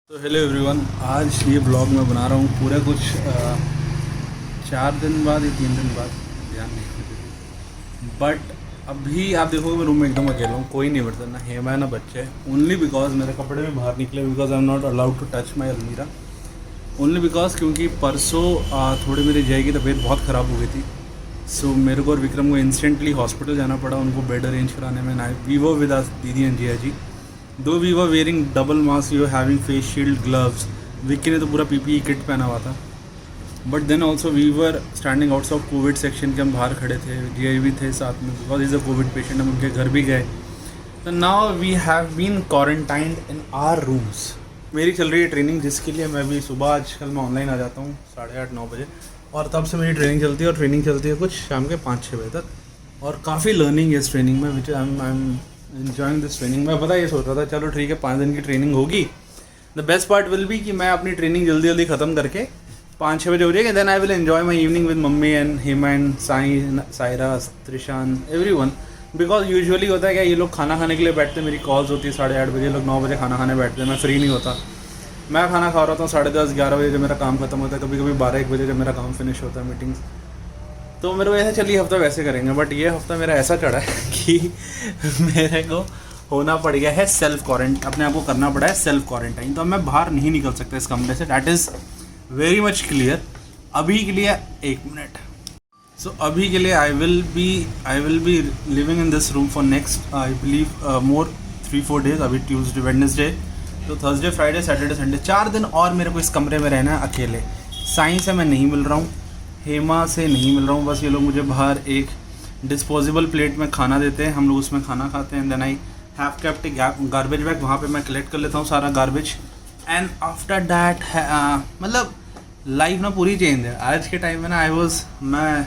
तो hello everyone, आज ये ब्लॉग मैं बना रहा हूँ पूरे कुछ 4 दिन बाद या 3 दिन बाद, ध्यान नहीं। बट अभी आप देखोगे मैं रूम में एकदम अकेला हूँ, कोई नहीं बैठता, ना हेमा है ना बच्चे हैं। ओनली बिकॉज मेरे कपड़े भी बाहर निकले, because I am not allowed to touch my almirah. Only because क्योंकि परसों थोड़ी मेरी जय की तबीयत बहुत ख़राब हो गई थी। सो मेरे को और विक्रम को इंस्टेंटली हॉस्पिटल जाना पड़ा, उनको बेड अरेंज कराने में। ना वी वर विद अस, दीदी एंड जिया जी। दो we were wearing double mask, you having face shield, gloves. Vicky ने तो पूरा पीपीई किट पहना हुआ था। But then also we were standing outs of COVID section के, हम बाहर खड़े थे, जी भी थे साथ में, because is a COVID patient. हम उनके घर भी गए। तो now we have been quarantined in our rooms. मेरी चल रही है ट्रेनिंग, जिसके लिए मैं भी सुबह आजकल मैं ऑनलाइन आ जाता हूँ 8:30-9 बजे, और तब से मेरी ट्रेनिंग चलती है। और ट्रेनिंग चलती है कुछ शाम के 5-6 बजे तक। और काफ़ी लर्निंग है इस ट्रेनिंग में, which I am enjoying this training. मैं पता ये सोच रहा था चलो ठीक है 5 दिन की ट्रेनिंग होगी। The best part will be कि मैं अपनी ट्रेनिंग जल्दी जल्दी ख़त्म करके 5-6 बजे हो जाएगी। Then I will enjoy my evening with mummy and Hema and Saira, Trishan, everyone. Because usually होता है क्या, ये लोग खाना खाने के लिए बैठते हैं, मेरी कॉल्स होती है 8:30 बजे, लोग 9 बजे खाना खाने बैठते हैं, मैं फ्री नहीं होता। मैं खाना खा रहा था 10:30-11 बजे जब मेरा काम खत्म होता है, कभी कभी 12-1 बजे जब मेरा काम फिनिश होता है, मीटिंग्स। तो मेरे को ऐसे चलिए हफ्ता वैसे करेंगे। बट ये हफ्ता मेरा ऐसा चढ़ा है कि मेरे को होना पड़ गया है सेल्फ क्वारंटाइन, अपने आप को करना पड़ा है सेल्फ क्वारंटाइन। तो अब मैं बाहर नहीं निकल सकता इस कमरे से, that is very much clear. अभी के लिए 1 मिनट। सो अभी के लिए आई will B living in this room for next I believe more 3-4 days. अभी ट्यूसडे, वेडनेसडे, तो थर्सडे, फ्राइडे, सैटरडे, संडे, 4 दिन और मेरे को इस कमरे में रहना है अकेले। साइंस से मैं नहीं मिल रहा हूँ, हेमा से नहीं मिल रहा हूँ। बस ये लोग मुझे बाहर एक डिस्पोजेबल प्लेट में खाना देते हैं, हम लोग उसमें खाना खाते हैं। Then I have kept a garbage bag, वहाँ पे मैं कलेक्ट कर लेता हूँ सारा गार्बेज। एंड आफ्टर दैट मतलब लाइफ ना पूरी चेंज है आज के टाइम में ना।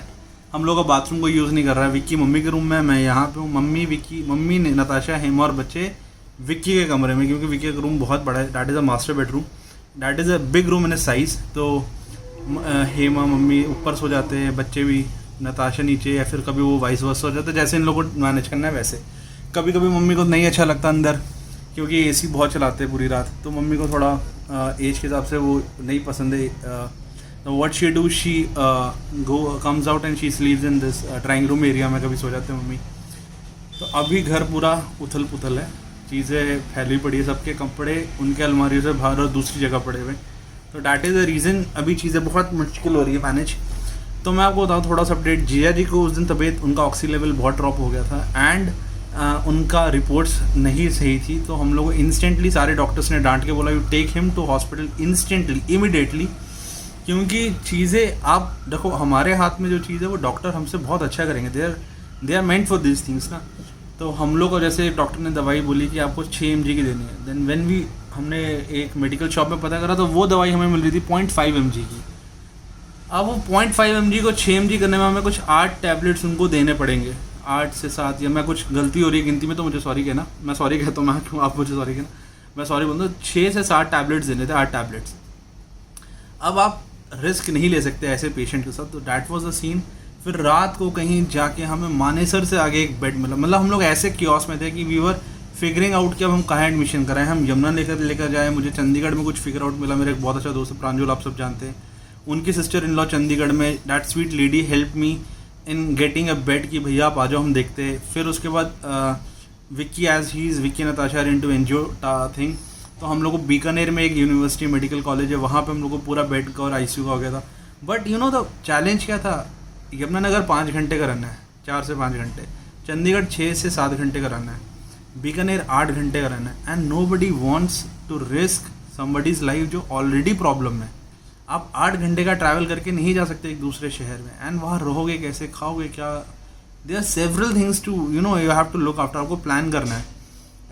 हम लोग का बाथरूम को यूज़ नहीं कर रहा है। विक्की मम्मी के रूम में, मैं यहाँ पे हूँ। मम्मी ने नताशा, हेमा और बच्चे विक्की के कमरे में, क्योंकि विक्की का रूम बहुत बड़ा है। That is a master bedroom, that is a big room in a size. तो हेमा मम्मी ऊपर सो जाते हैं, बच्चे भी, नताशा नीचे, या फिर कभी वो वाइस वर्सा हो जाता है, जैसे इन लोगों को मैनेज करना है वैसे। कभी कभी मम्मी को नहीं अच्छा लगता अंदर, क्योंकि एसी बहुत चलाते हैं पूरी रात, तो मम्मी को थोड़ा एज के हिसाब से वो नहीं पसंद है। What she do, she comes out and she sleeves in this drawing room area में, कभी सो जाते हैं मम्मी। तो अभी घर पूरा उथल पुथल है, चीज़ें फैली पड़ी है, सबके कपड़े उनके अलमारियों से बाहर और दूसरी जगह पड़े हुए। तो डैट इज़ द रीज़न अभी चीज़ें बहुत मुश्किल हो रही है मैनेज। तो मैं आपको बताऊँ थोड़ा सा अपडेट। जिया जी को उस दिन तबीयत, उनका ऑक्सी लेवल बहुत ड्रॉप हो गया था, एंड उनका रिपोर्ट्स नहीं सही थी। तो हम लोग इंस्टेंटली सारे डॉक्टर्स ने डांट के बोला, you take him to hospital instantly, immediately. क्योंकि चीज़ें आप देखो, हमारे हाथ में जो चीज़ है वो डॉक्टर हमसे बहुत अच्छा करेंगे, they are meant for this things ना। तो हम लोग को जैसे डॉक्टर ने दवाई बोली कि आपको 6 mg की देनी है, देन हमने एक मेडिकल शॉप में पता करा तो वो दवाई हमें मिल रही थी 0.5 mg की। अब वो 0.5 mg को 6 mg करने में हमें कुछ 8 टैबलेट्स उनको देने पड़ेंगे, 8 से 7, या मैं कुछ गलती हो रही है गिनती में तो मुझे सॉरी कहना, मैं सॉरी कहता हूँ, मैं क्यों आप मुझे सॉरी कहना, मैं सॉरी बोलता हूँ। 6 से 7 टैबलेट्स देने थे, 8 टैबलेट्स। अब आप रिस्क नहीं ले सकते ऐसे पेशेंट के साथ, तो डैट वॉज द सीन। फिर रात को कहीं जाके हमें मानेसर से आगे एक बेड मिला, मतलब हम लोग ऐसे क्योस में थे कि वी वर फिगरिंग आउट कि अब हम कहाँ एडमिशन कराएं, हम यमुना लेकर जाएं। मुझे चंडीगढ़ में कुछ फिगर आउट मिला। मेरे एक बहुत अच्छा दोस्त है प्रांजल, आप सब जानते हैं, उनकी सिस्टर इन लॉ चंडीगढ़ में, that sweet lady help me in getting a bed कि भैया आप आ जाओ, हम देखते हैं। फिर उसके बाद Vicky Natasha into NGO thing, तो हम लोग को बीकानेर में एक यूनिवर्सिटी मेडिकल कॉलेज है, वहाँ पे हम लोग को पूरा बेड का और आईसीयू का हो गया था। But you know the challenge क्या था, यमुनानगर 5 घंटे का रन है, 4 से 5 घंटे, चंडीगढ़ 6 से 7 घंटे का रन है, बीकानेर 8 घंटे का रन है। And nobody wants to risk somebody's life जो ऑलरेडी प्रॉब्लम में। आप 8 घंटे का ट्रैवल करके नहीं जा सकते एक दूसरे शहर में, एंड वहाँ रहोगे कैसे, खाओगे क्या, there are several things to you have to look after, आपको प्लान करना है।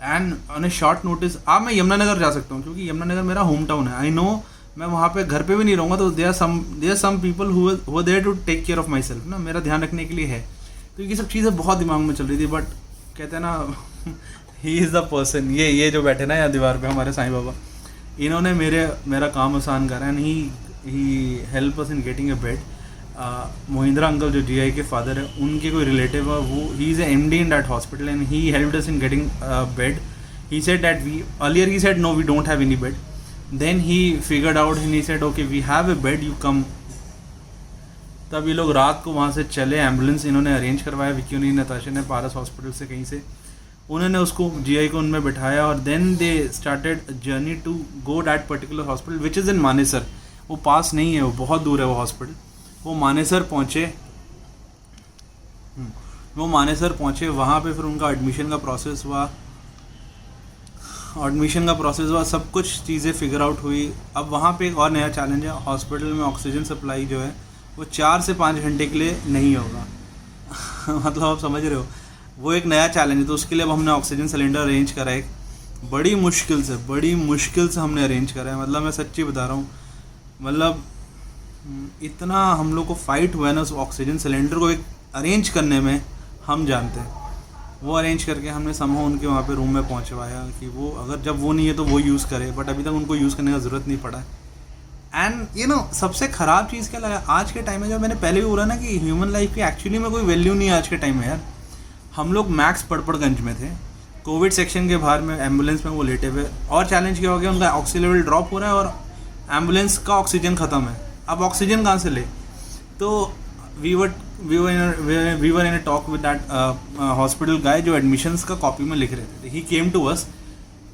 And on a short notice अब मैं यमुनानगर जा सकता हूँ, क्योंकि यमुनानगर मेरा होम टाउन है। आई नो मैं वहाँ पे घर पे भी नहीं रहूँगा, तो there some people who there to take care of myself ना, मेरा ध्यान रखने के लिए है। तो ये सब चीज़ें बहुत दिमाग में चल रही थी। बट कहते हैं ना ही इज़ द पर्सन, ये जो बैठे ना यहाँ दीवार पे हमारे साईं बाबा, इन्होंने मेरा काम आसान करा, and he help us in getting a bed. Mahindra uncle जो जीआई के फादर है, उनके कोई रिलेटिव है, वो he is MD in that hospital, and he helped us in getting bed. He said that earlier he said no, we don't have any bed, then he figured out and he said okay we have a bed, you come. तब ये लोग रात को वहाँ से चले, ambulance इन्होंने arrange करवाया, विक्की ने, नताशा ने, पारस हॉस्पिटल से कहीं से, उन्होंने उसको जीआई को उनमें बिठाया और then they started journey to go that particular hospital which is in Manesar. वो पास नहीं है, वो बहुत दूर है वो हॉस्पिटल। वो मानेसर पहुँचे, वहाँ पे फिर उनका एडमिशन का प्रोसेस हुआ, सब कुछ चीज़ें फिगर आउट हुई। अब वहाँ पे एक और नया चैलेंज है, हॉस्पिटल में ऑक्सीजन सप्लाई जो है वो 4 से 5 घंटे के लिए नहीं होगा मतलब आप समझ रहे हो, वो एक नया चैलेंज है। तो उसके लिए अब हमने ऑक्सीजन सिलेंडर अरेंज करा है, एक बड़ी मुश्किल से हमने अरेंज करा है। मतलब मैं सच्ची बता रहा हूँ, मतलब इतना हम लोग को फाइट हुआ है ना उस ऑक्सीजन सिलेंडर को एक अरेंज करने में, हम जानते हैं। वो अरेंज करके हमने समूह उनके वहाँ पे रूम में पहुँचवाया कि वो अगर जब वो नहीं है तो वो यूज़ करे, बट अभी तक उनको यूज़ करने का ज़रूरत नहीं पड़ा है। एंड यू नो सबसे ख़राब चीज़ क्या लगा आज के टाइम में, जो मैंने पहले भी बोला ना कि ह्यूमन लाइफ की एक्चुअली में कोई वैल्यू नहीं है आज के टाइम में यार। हम लोग मैक्स पड़पड़गंज में थे, कोविड सेक्शन के बाहर में एम्बुलेंस में वो लेटे हुए, और चैलेंज क्या हो गया, उनका ऑक्सीजन लेवल ड्रॉप हो रहा है और एम्बुलेंस का ऑक्सीजन ख़त्म है। अब ऑक्सीजन कहाँ से ले? तो we were in a talk with that hospital guy जो एडमिशन्स का कॉपी में लिख रहे थे। He came to us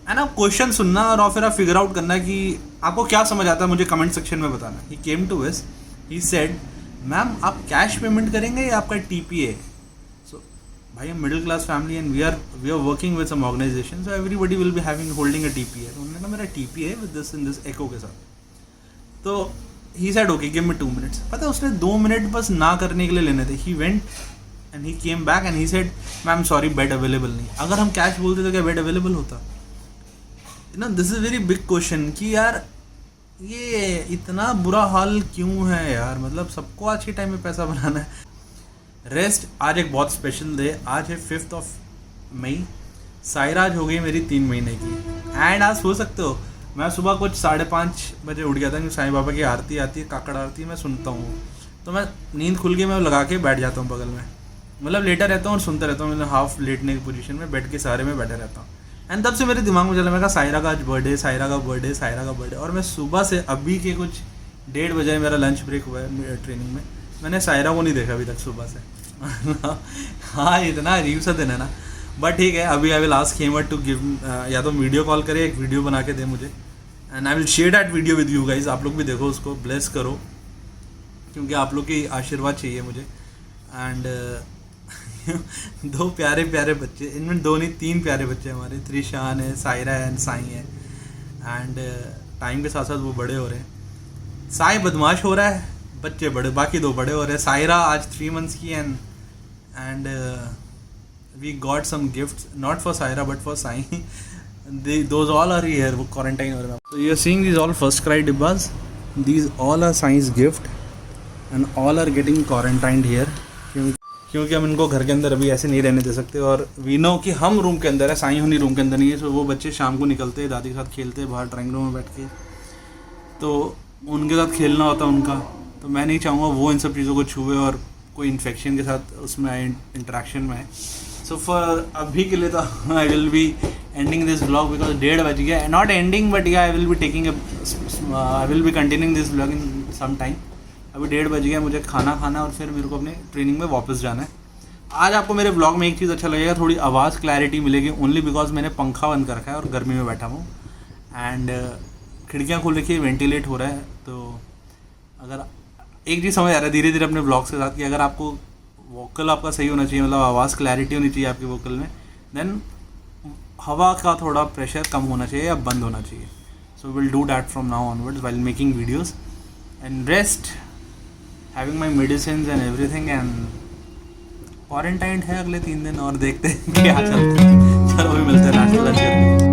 and आप क्वेश्चन सुनना और फिर आप फिगर आउट करना कि आपको क्या समझ आता है, मुझे कमेंट सेक्शन में बताना। He came to us, he said ma'am आप कैश पेमेंट करेंगे या आपका TPA? सो भाई हम middle class family and we are working with some organisation, so everybody will be having holding a TPA। तो उन्होंने कहा मेरा TPA with this in this Acko के साथ। तो he said okay give me 2 minutes. पता है उसने 2 मिनट बस ना करने के लिए लेने थे। He went and he came back and he said ma'am sorry bed available नहीं। अगर हम कैश बोलते तो क्या बेड अवेलेबल होता? ना this is very big question कि यार ये इतना बुरा हाल क्यों है यार। मतलब सबको आज के टाइम में पैसा बनाना है। रेस्ट आज एक बहुत स्पेशल डे, आज है 5 मई। सायरा आज हो गई मेरी 3 महीने की। एंड आज सो सकते हो मैं सुबह कुछ 5:30 बजे उठ गया था कि साईं बाबा की आरती आती है, काकड़ आरती मैं सुनता हूँ। तो मैं नींद खुल के मैं लगा के बैठ जाता हूँ बगल में, मतलब लेटा रहता हूँ और सुनता रहता हूँ। मतलब हाफ लेटने की पोजीशन में बेड के सहारे में बैठा रहता हूँ। एंड तब से मेरे दिमाग में चला, मैं कहा सायरा का आज बर्थडे, सायरा का बर्थडे। और मैं सुबह से अभी के कुछ 1:30 बजे मेरा लंच ब्रेक हुआ है ट्रेनिंग में, मैंने सायरा को नहीं देखा अभी तक सुबह से हाँ इतना अजीब सा दिन है ना, बट ठीक है। अभी I will ask him to give, या तो वीडियो कॉल करे, एक वीडियो बना के दे मुझे, and I will share that video with you guys. आप लोग भी देखो उसको, ब्लेस करो, क्योंकि आप लोग की आशीर्वाद चाहिए मुझे। एंड 2 प्यारे प्यारे बच्चे, इनमें 2 नहीं 3 प्यारे बच्चे हमारे, त्रिशान है, सायरा है एंड साई है। एंड टाइम के साथ साथ वो बड़े हो रहे हैं। साई बदमाश हो रहा है, बच्चे बड़े, बाकी 2 बड़े हो रहे हैं। सायरा आज 3 मंथ्स की and we got some gifts, not for Saira but for Sai. Those all are here, वो क्वारंटाइन हो रहा है। So you are seeing these all first cry डिब्बास, these all are Sai's gift and all are getting quarantined here, क्योंकि हम इनको घर के अंदर अभी ऐसे नहीं रहने दे सकते। और वी नो कि हम रूम के अंदर है, साई होनी रूम के अंदर नहीं है। सो वो बच्चे शाम को निकलते हैं, दादी के साथ खेलते हैं बाहर ड्राइंग रूम में बैठ के, तो उनके साथ खेलना होता है उनका। तो मैं नहीं चाहूँगा वो इन सब चीज़ों को छुए और कोई इन्फेक्शन के साथ उसमें आए, इंट्रैक्शन में आए। सो फॉर अभी के लिए तो I will be ending this blog because 1:30 बज गया। Not ending but yeah I will be continuing this blog in some time. अभी 1:30 बज गया, मुझे खाना खाना और फिर मेरे को अपने ट्रेनिंग में वापस जाना है। आज आपको मेरे ब्लॉग में एक चीज़ अच्छा लगेगा, थोड़ी आवाज़ क्लैरिटी मिलेगी, ओनली बिकॉज मैंने पंखा बंद कर रखा है और गर्मी में बैठा हूँ एंड खिड़कियाँ खोल रखी है, वेंटिलेट हो रहा है। तो अगर एक चीज़ समझ आ रहा है धीरे धीरे अपने ब्लॉग के साथ कि अगर आपको वोकल आपका सही होना चाहिए, मतलब आवाज़ क्लैरिटी होनी चाहिए आपके वोकल में, देन हवा का थोड़ा प्रेशर कम होना चाहिए या बंद होना चाहिए। So will do that from now onwards while making videos and rest, having my medicine and everything. And quarantine है अगले 3 दिन और देखते हैं क्या चलता है। चलो अभी मिलते हैं नाश्ता करके।